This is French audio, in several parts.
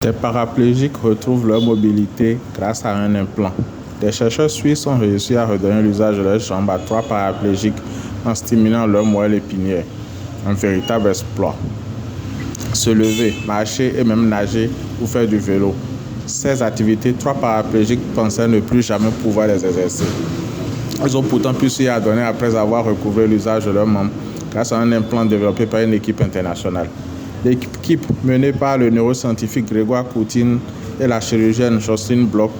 Des paraplégiques retrouvent leur mobilité grâce à un implant. Des chercheurs suisses ont réussi à redonner l'usage de leurs jambes à 3 paraplégiques en stimulant leur moelle épinière. Un véritable exploit. Se lever, marcher et même nager ou faire du vélo. Ces activités, 3 paraplégiques pensaient ne plus jamais pouvoir les exercer. Ils ont pourtant pu s'y adonner après avoir recouvré l'usage de leurs membres grâce à un implant développé par une équipe internationale. L'équipe menée par le neuroscientifique Grégoire Coutine et la chirurgienne Jocelyne Bloch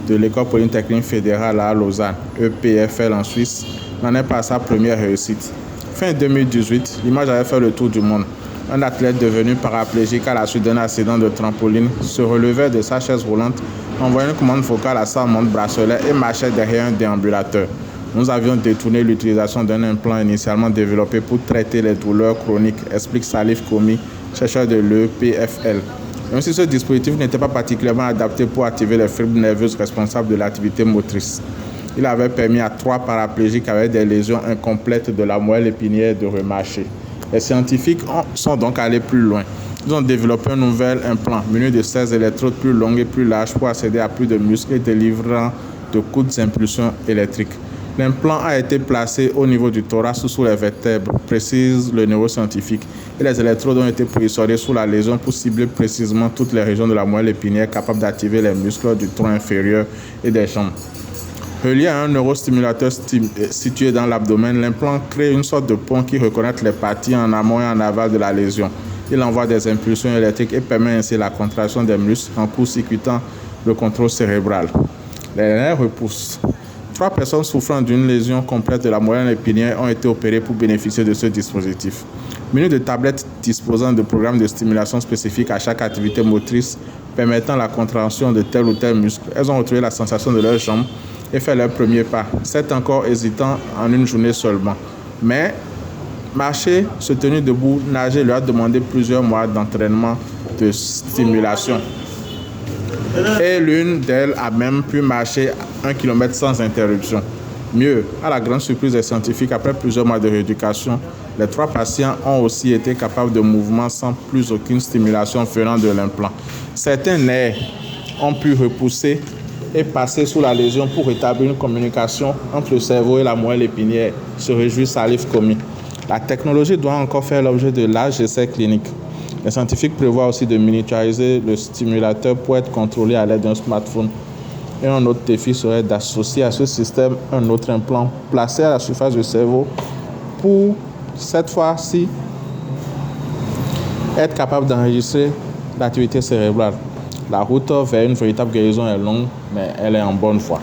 de l'École polytechnique fédérale à Lausanne, EPFL en Suisse, n'en est pas à sa première réussite. Fin 2018, l'image avait fait le tour du monde. Un athlète devenu paraplégique à la suite d'un accident de trampoline se relevait de sa chaise roulante, envoyait une commande vocale à sa montre bracelet et marchait derrière un déambulateur. Nous avions détourné l'utilisation d'un implant initialement développé pour traiter les douleurs chroniques, explique Salif Komi, chercheur de l'EPFL. Même si ce dispositif n'était pas particulièrement adapté pour activer les fibres nerveuses responsables de l'activité motrice, il avait permis à 3 paraplégiques avec des lésions incomplètes de la moelle épinière de remarcher. Les scientifiques sont donc allés plus loin. Ils ont développé un nouvel implant muni de 16 électrodes plus longues et plus larges pour accéder à plus de muscles et délivrant de courtes impulsions électriques. L'implant a été placé au niveau du thorax ou sous les vertèbres, précise le neuroscientifique, et les électrodes ont été positionnées sous la lésion pour cibler précisément toutes les régions de la moelle épinière capables d'activer les muscles du tronc inférieur et des jambes. Relié à un neurostimulateur situé dans l'abdomen, l'implant crée une sorte de pont qui reconnecte les parties en amont et en aval de la lésion. Il envoie des impulsions électriques et permet ainsi la contraction des muscles en court-circuitant le contrôle cérébral. Les nerfs repoussent. 3 personnes souffrant d'une lésion complète de la moelle épinière ont été opérées pour bénéficier de ce dispositif. Munis de tablettes disposant de programmes de stimulation spécifiques à chaque activité motrice permettant la contraction de tel ou tel muscle, elles ont retrouvé la sensation de leurs jambes et fait leur premier pas, certes encore hésitant en une journée seulement. Mais marcher, se tenir debout, nager leur a demandé plusieurs mois d'entraînement de stimulation. Et l'une d'elles a même pu marcher 1 km sans interruption. Mieux, à la grande surprise des scientifiques, après plusieurs mois de rééducation, les 3 patients ont aussi été capables de mouvements sans plus aucune stimulation venant de l'implant. Certains nerfs ont pu repousser et passer sous la lésion pour établir une communication entre le cerveau et la moelle épinière, se réjouit Salif Komi. La technologie doit encore faire l'objet de larges essais cliniques. Les scientifiques prévoient aussi de miniaturiser le stimulateur pour être contrôlé à l'aide d'un smartphone. Et un autre défi serait d'associer à ce système un autre implant placé à la surface du cerveau pour, cette fois-ci, être capable d'enregistrer l'activité cérébrale. La route vers une véritable guérison est longue, mais elle est en bonne voie.